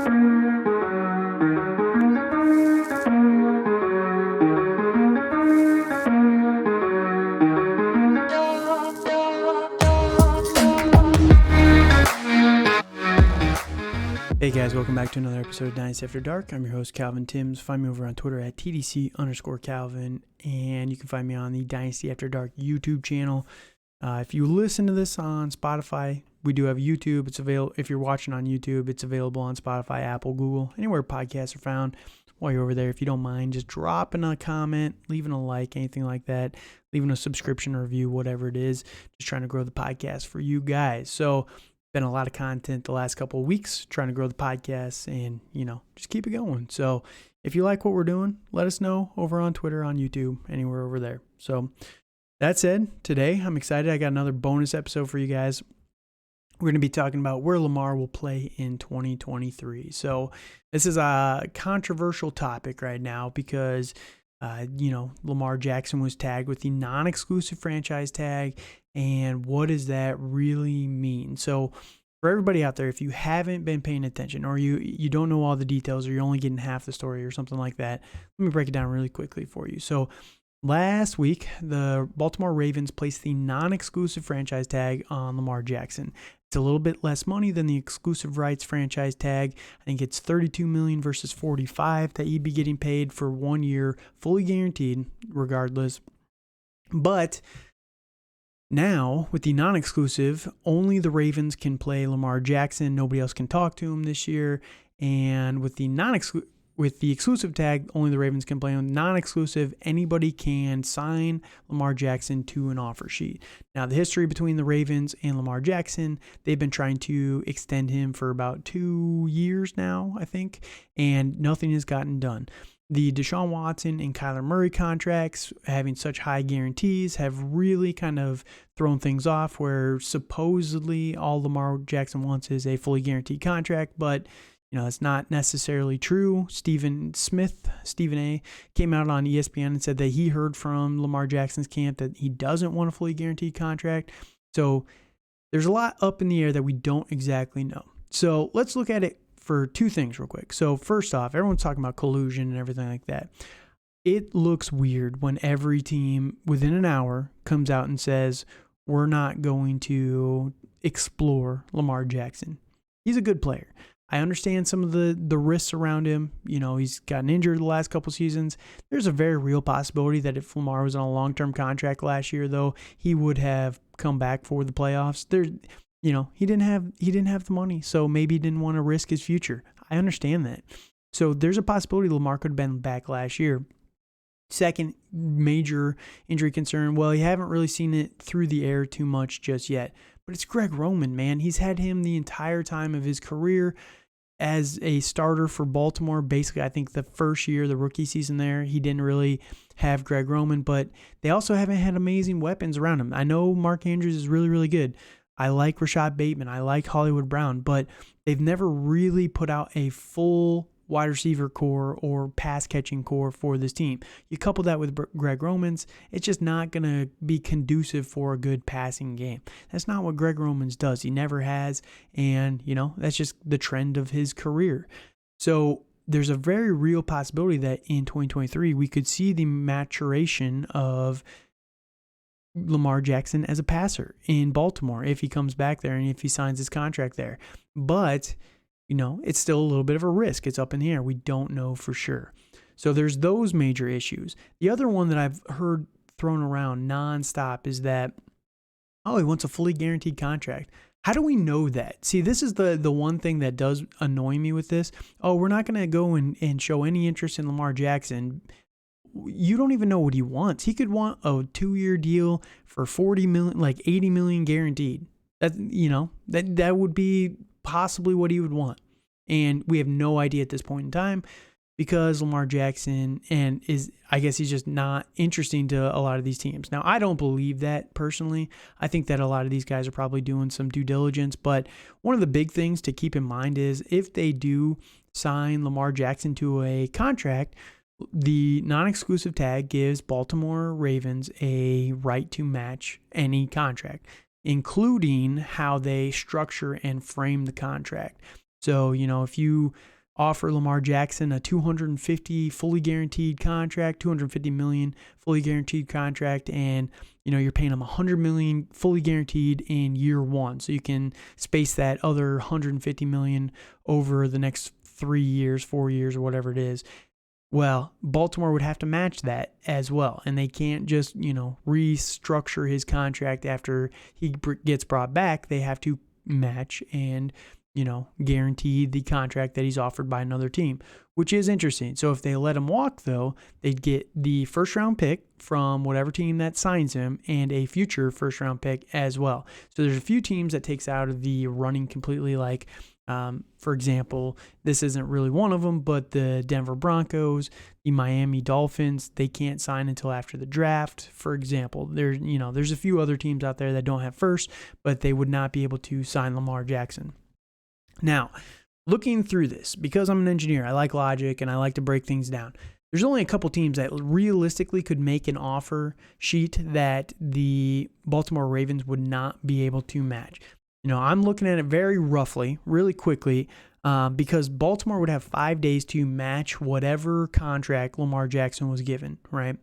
Hey guys, welcome back to another episode of Dynasty After Dark. I'm your host, Calvin Timms. Find me over on Twitter at TDC_Calvin, and you can find me on the Dynasty After Dark YouTube channel. If you listen to this on Spotify, we do have YouTube. It's available. If you're watching on YouTube, it's available on Spotify, Apple, Google, anywhere podcasts are found. While you're over there, if you don't mind, just dropping a comment, leaving a like, anything like that, leaving a subscription or review, whatever it is. Just trying to grow the podcast for you guys. So, been a lot of content the last couple of weeks trying to grow the podcast and, just keep it going. So if you like what we're doing, let us know over on Twitter, on YouTube, anywhere over there. So that said, today I'm excited. I got another bonus episode for you guys. We're going to be talking about where Lamar will play in 2023. So this is a controversial topic right now because, Lamar Jackson was tagged with the non-exclusive franchise tag. And what does that really mean? So for everybody out there, if you haven't been paying attention or you don't know all the details or you're only getting half the story or something like that, let me break it down really quickly for you. So last week, the Baltimore Ravens placed the non-exclusive franchise tag on Lamar Jackson. It's a little bit less money than the exclusive rights franchise tag. I think it's $32 million versus $45 million that he'd be getting paid for 1 year, fully guaranteed regardless. But now, with the non-exclusive, only the Ravens can play Lamar Jackson. Nobody else can talk to him this year. And with the exclusive tag, only the Ravens can play him. Non-exclusive, anybody can sign Lamar Jackson to an offer sheet. Now, the history between the Ravens and Lamar Jackson, they've been trying to extend him for about 2 years now, I think, and nothing has gotten done. The Deshaun Watson and Kyler Murray contracts, having such high guarantees, have really kind of thrown things off where supposedly all Lamar Jackson wants is a fully guaranteed contract, but it's not necessarily true. Stephen A, came out on ESPN and said that he heard from Lamar Jackson's camp that he doesn't want a fully guaranteed contract. So there's a lot up in the air that we don't exactly know. So let's look at it for two things real quick. So first off, everyone's talking about collusion and everything like that. It looks weird when every team within an hour comes out and says, we're not going to explore Lamar Jackson. He's a good player. I understand some of the risks around him. He's gotten injured the last couple seasons. There's a very real possibility that if Lamar was on a long-term contract last year, though, he would have come back for the playoffs. He didn't have the money, so maybe he didn't want to risk his future. I understand that. So there's a possibility Lamar could have been back last year. Second major injury concern, well, you haven't really seen it through the air too much just yet, but it's Greg Roman, man. He's had him the entire time of his career as a starter for Baltimore. Basically, I think the first year, the rookie season there, he didn't really have Greg Roman, but they also haven't had amazing weapons around him. I know Mark Andrews is really, really good. I like Rashad Bateman. I like Hollywood Brown, but they've never really put out a full wide receiver core or pass catching core for this team. You couple that with Greg Roman's, it's just not going to be conducive for a good passing game. That's not what Greg Roman's does. He never has. And, that's just the trend of his career. So there's a very real possibility that in 2023, we could see the maturation of Lamar Jackson as a passer in Baltimore if he comes back there and if he signs his contract there. But, it's still a little bit of a risk. It's up in the air. We don't know for sure. So there's those major issues. The other one that I've heard thrown around nonstop is that, he wants a fully guaranteed contract. How do we know that? See, this is the one thing that does annoy me with this. We're not going to go and show any interest in Lamar Jackson. You don't even know what he wants. He could want a 2-year deal for $40 million, like $80 million guaranteed. That would be possibly what he would want. And we have no idea at this point in time because Lamar Jackson I guess he's just not interesting to a lot of these teams. Now, I don't believe that personally. I think that a lot of these guys are probably doing some due diligence, but one of the big things to keep in mind is if they do sign Lamar Jackson to a contract, the non-exclusive tag gives Baltimore Ravens a right to match any contract, including how they structure and frame the contract. So, if you offer Lamar Jackson a $250 fully guaranteed contract, $250 million fully guaranteed contract, and you're paying him $100 million fully guaranteed in year one, so you can space that other $150 million over the next 3 years, 4 years, or whatever it is. Well, Baltimore would have to match that as well, and they can't just restructure his contract after he gets brought back. They have to match and guarantee the contract that he's offered by another team, which is interesting. So if they let him walk, though, they'd get the first round pick from whatever team that signs him and a future first round pick as well. So there's a few teams that takes out of the running completely, like, for example, this isn't really one of them, but the Denver Broncos, the Miami Dolphins, they can't sign until after the draft, for example. There's a few other teams out there that don't have first, but they would not be able to sign Lamar Jackson. Now, looking through this, because I'm an engineer, I like logic and I like to break things down. There's only a couple teams that realistically could make an offer sheet that the Baltimore Ravens would not be able to match. I'm looking at it very roughly, really quickly, because Baltimore would have 5 days to match whatever contract Lamar Jackson was given, right?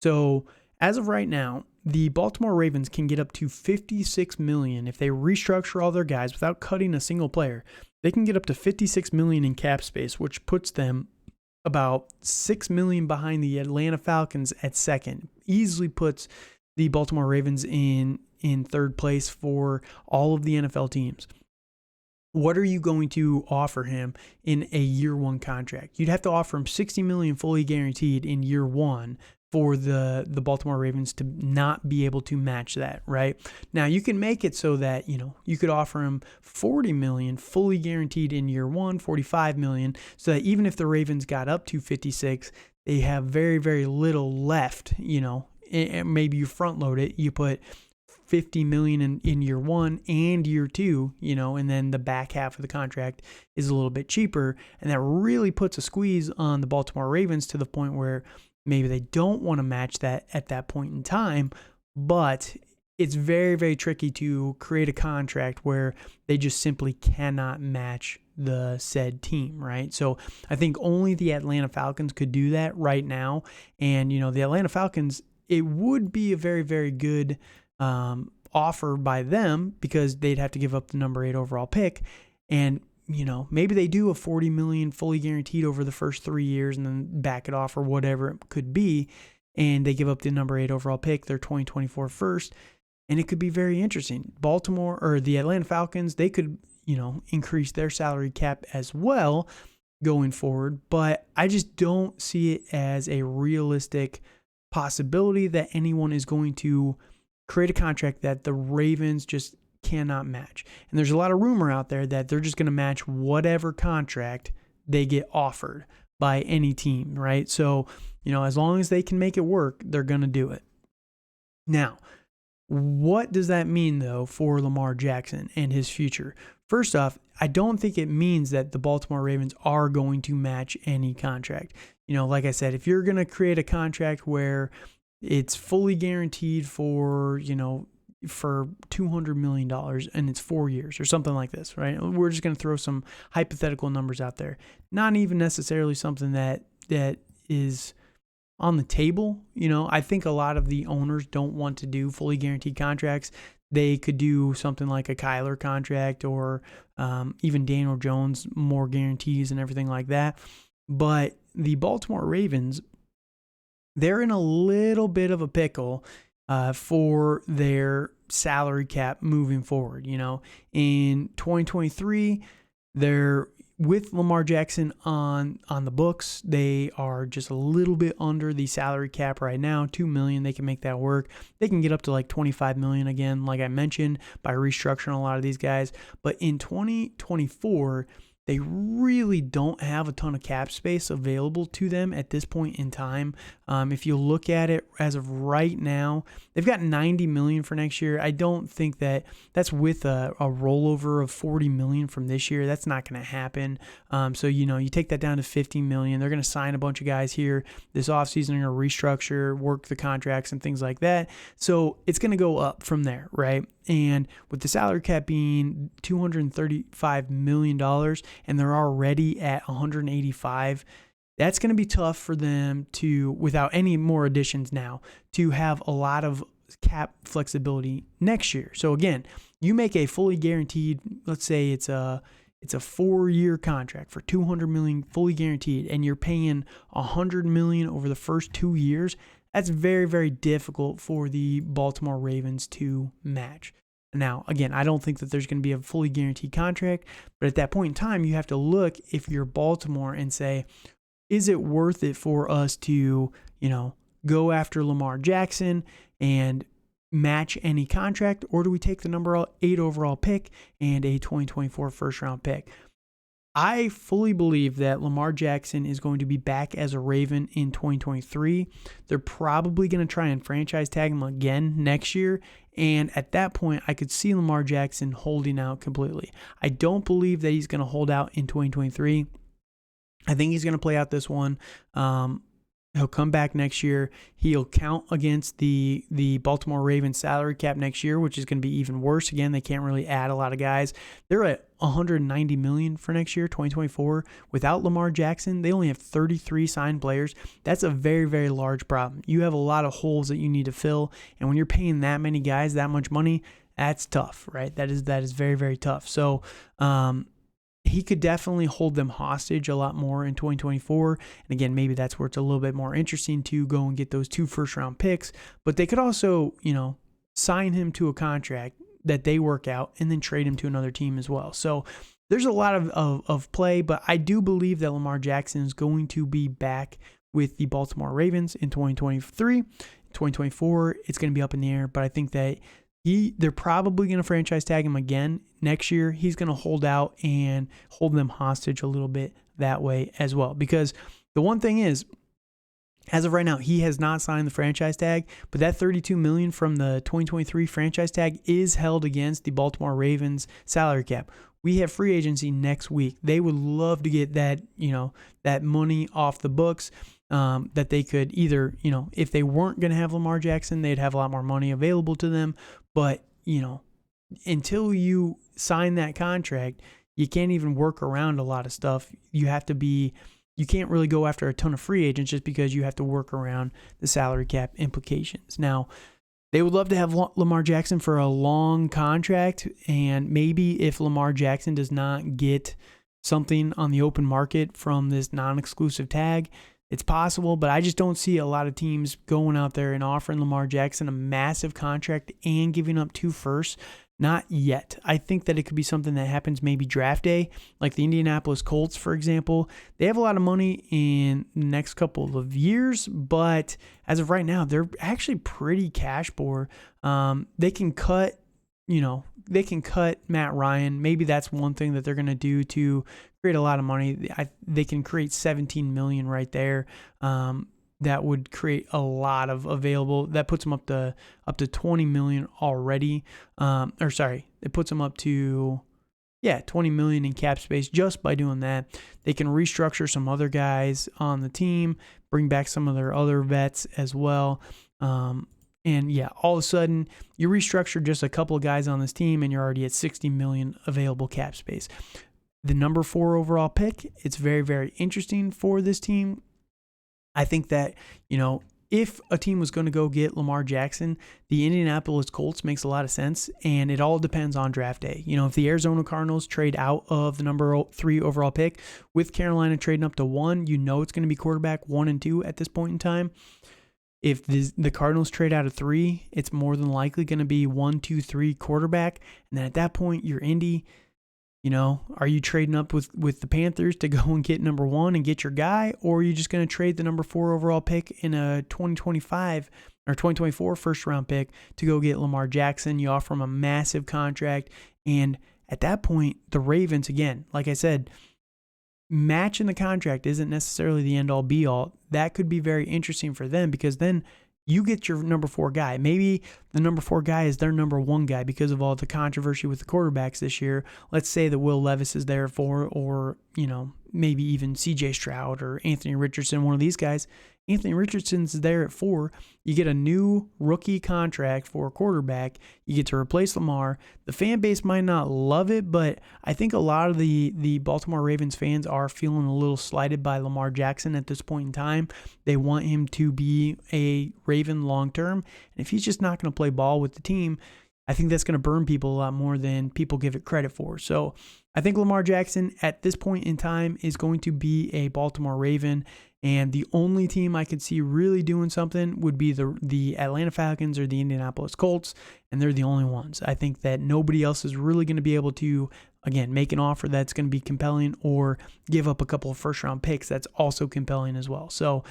So as of right now, the Baltimore Ravens can get up to $56 million if they restructure all their guys without cutting a single player. They can get up to $56 million in cap space, which puts them about $6 million behind the Atlanta Falcons at second. Easily puts the Baltimore Ravens in third place for all of the NFL teams. What are you going to offer him in a year one contract? You'd have to offer him $60 million fully guaranteed in year one for the Baltimore Ravens to not be able to match that, right? Now, you can make it so that, you could offer him $40 million fully guaranteed in year one, $45 million, so that even if the Ravens got up to 56, they have very, very little left, maybe you front load it, you put $50 million in year one and year two, and then the back half of the contract is a little bit cheaper, and that really puts a squeeze on the Baltimore Ravens to the point where maybe they don't want to match that at that point in time, but it's very, very tricky to create a contract where they just simply cannot match the said team, right? So I think only the Atlanta Falcons could do that right now, and, the Atlanta Falcons, it would be a very, very good offer by them because they'd have to give up the number 8 overall pick, and maybe they do a $40 million fully guaranteed over the first 3 years and then back it off or whatever it could be, and they give up the number 8 overall pick, their 2024 first, and it could be very interesting. Baltimore or the Atlanta Falcons, they could increase their salary cap as well going forward, but I just don't see it as a realistic possibility that anyone is going to create a contract that the Ravens just cannot match. And there's a lot of rumor out there that they're just going to match whatever contract they get offered by any team, right? So, as long as they can make it work, they're going to do it. Now, what does that mean, though, for Lamar Jackson and his future? First off, I don't think it means that the Baltimore Ravens are going to match any contract. Like I said, if you're going to create a contract where it's fully guaranteed for $200 million and it's 4 years or something like this, right? We're just going to throw some hypothetical numbers out there. Not even necessarily something that is on the table. I think a lot of the owners don't want to do fully guaranteed contracts. They could do something like a Kyler contract or even Daniel Jones, more guarantees and everything like that. But the Baltimore Ravens, they're in a little bit of a pickle for their salary cap moving forward. In 2023, they're with Lamar Jackson on the books. They are just a little bit under the salary cap right now, $2 million. They can make that work. They can get up to like $25 million again, like I mentioned, by restructuring a lot of these guys. But in 2024, they really don't have a ton of cap space available to them at this point in time. If you look at it as of right now, they've got $90 million for next year. I don't think that's with a rollover of $40 million from this year. That's not going to happen. So, you take that down to $50 million. They're going to sign a bunch of guys here this offseason. They're going to restructure, work the contracts and things like that. So it's going to go up from there, right? And with the salary cap being $235 million and they're already at 185, that's going to be tough for them to, without any more additions now, to have a lot of cap flexibility next year. So again, you make a fully guaranteed, let's say it's a 4-year contract for $200 million fully guaranteed, and you're paying $100 million over the first 2 years. That's very, very difficult for the Baltimore Ravens to match. Now, again, I don't think that there's going to be a fully guaranteed contract, but at that point in time, you have to look, if you're Baltimore, and say, is it worth it for us to, go after Lamar Jackson and match any contract, or do we take the number 8 overall pick and a 2024 first round pick? I fully believe that Lamar Jackson is going to be back as a Raven in 2023. They're probably going to try and franchise tag him again next year, and at that point, I could see Lamar Jackson holding out completely. I don't believe that he's going to hold out in 2023. I think he's going to play out this one. He'll come back next year. He'll count against the Baltimore Ravens salary cap next year, which is going to be even worse. Again, they can't really add a lot of guys. They're at $190 million for next year, 2024. Without Lamar Jackson, they only have 33 signed players. That's a very, very large problem. You have a lot of holes that you need to fill, and when you're paying that many guys that much money, that's tough, right? That is very, very tough. So, he could definitely hold them hostage a lot more in 2024. And again, maybe that's where it's a little bit more interesting to go and get those 2 first-round picks. But they could also, sign him to a contract that they work out and then trade him to another team as well. So there's a lot of play, but I do believe that Lamar Jackson is going to be back with the Baltimore Ravens in 2023. 2024, it's going to be up in the air, but I think that they're probably going to franchise tag him again next year. He's going to hold out and hold them hostage a little bit that way as well. Because the one thing is, as of right now, he has not signed the franchise tag, but that $32 million from the 2023 franchise tag is held against the Baltimore Ravens salary cap. We have free agency next week. They would love to get that, that money off the books. That they could either, if they weren't going to have Lamar Jackson, they'd have a lot more money available to them. But, until you sign that contract, you can't even work around a lot of stuff. You can't really go after a ton of free agents just because you have to work around the salary cap implications. Now, they would love to have Lamar Jackson for a long contract, and maybe if Lamar Jackson does not get something on the open market from this non-exclusive tag, it's possible, but I just don't see a lot of teams going out there and offering Lamar Jackson a massive contract and giving up 2 firsts. Not yet. I think that it could be something that happens maybe draft day, like the Indianapolis Colts, for example. They have a lot of money in the next couple of years, but as of right now, they're actually pretty cash poor. They can cut Matt Ryan. Maybe that's one thing that they're going to do to create a lot of money. They can create $17 million right there. That would create a lot of available. That puts them up to $20 million already. It puts them up to $20 million in cap space just by doing that. They can restructure some other guys on the team, bring back some of their other vets as well. All of a sudden, you restructure just a couple of guys on this team, and you're already at $60 million available cap space. The number 4 overall pick, it's very, very interesting for this team. I think that, if a team was going to go get Lamar Jackson, the Indianapolis Colts makes a lot of sense, and it all depends on draft day. If the Arizona Cardinals trade out of the number 3 overall pick, with Carolina trading up to 1, it's going to be quarterback 1 and 2 at this point in time. If the Cardinals trade out of 3, it's more than likely going to be 1, 2, 3 quarterback. And then at that point, you're Indy. Are you trading up with the Panthers to go and get number 1 and get your guy? Or are you just going to trade the number 4 overall pick in a 2025 or 2024 first round pick to go get Lamar Jackson? You offer him a massive contract. And at that point, the Ravens, again, like I said, matching the contract isn't necessarily the end all be all. That could be very interesting for them, because then you get your number 4 guy. Maybe the number 4 guy is their number 1 guy because of all the controversy with the quarterbacks this year. Let's say that Will Levis is there or maybe even CJ Stroud or Anthony Richardson, one of these guys. Anthony Richardson's there at 4. You get a new rookie contract for a quarterback. You get to replace Lamar. The fan base might not love it, but I think a lot of the Baltimore Ravens fans are feeling a little slighted by Lamar Jackson at this point in time. They want him to be a Raven long term. And if he's just not going to play ball with the team, I think that's going to burn people a lot more than people give it credit for. So I think Lamar Jackson at this point in time is going to be a Baltimore Raven. And the only team I could see really doing something would be the Atlanta Falcons or the Indianapolis Colts, and they're the only ones. I think that nobody else is really going to be able to, again, make an offer that's going to be compelling or give up a couple of first-round picks that's also compelling as well. So,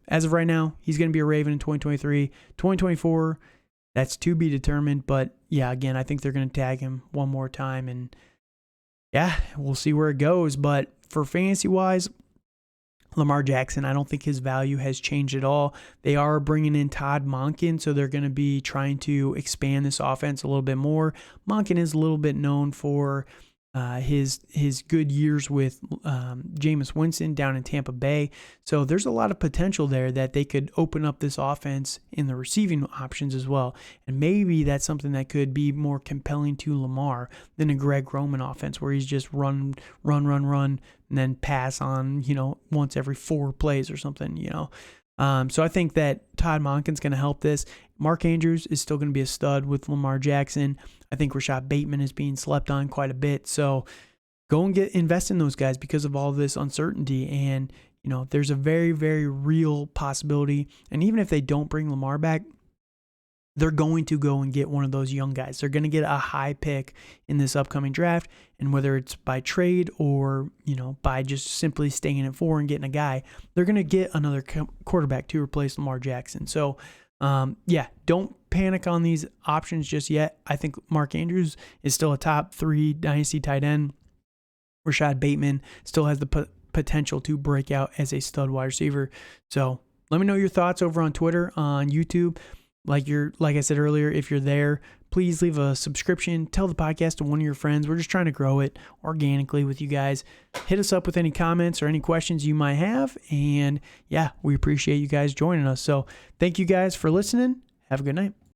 as of right now, he's going to be a Raven in 2023. 2024, that's to be determined. But, yeah, again, I think they're going to tag him one more time, and, yeah, we'll see where it goes. But for fantasy-wise, Lamar Jackson, I don't think his value has changed at all. They are bringing in Todd Monken, so they're going to be trying to expand this offense a little bit more. Monken is a little bit known for his good years with Jameis Winston down in Tampa Bay. So there's a lot of potential there that they could open up this offense in the receiving options as well. And maybe that's something that could be more compelling to Lamar than a Greg Roman offense where he's just run, and then pass on, once every 4 plays or something, So I think that Todd Monken's going to help this. Mark Andrews is still going to be a stud with Lamar Jackson. I think Rashad Bateman is being slept on quite a bit. So go and invest in those guys because of all this uncertainty. And, there's a very, very real possibility. And even if they don't bring Lamar back, they're going to go and get one of those young guys. They're going to get a high pick in this upcoming draft. And whether it's by trade or, by just simply staying at 4 and getting a guy, they're going to get another quarterback to replace Lamar Jackson. So, don't panic on these options just yet. I think Mark Andrews is still a top 3 dynasty tight end. Rashad Bateman still has the potential to break out as a stud wide receiver. So let me know your thoughts over on Twitter, on YouTube. Like I said earlier, if you're there, please leave a subscription. Tell the podcast to one of your friends. We're just trying to grow it organically with you guys. Hit us up with any comments or any questions you might have. And yeah, we appreciate you guys joining us. So thank you guys for listening. Have a good night.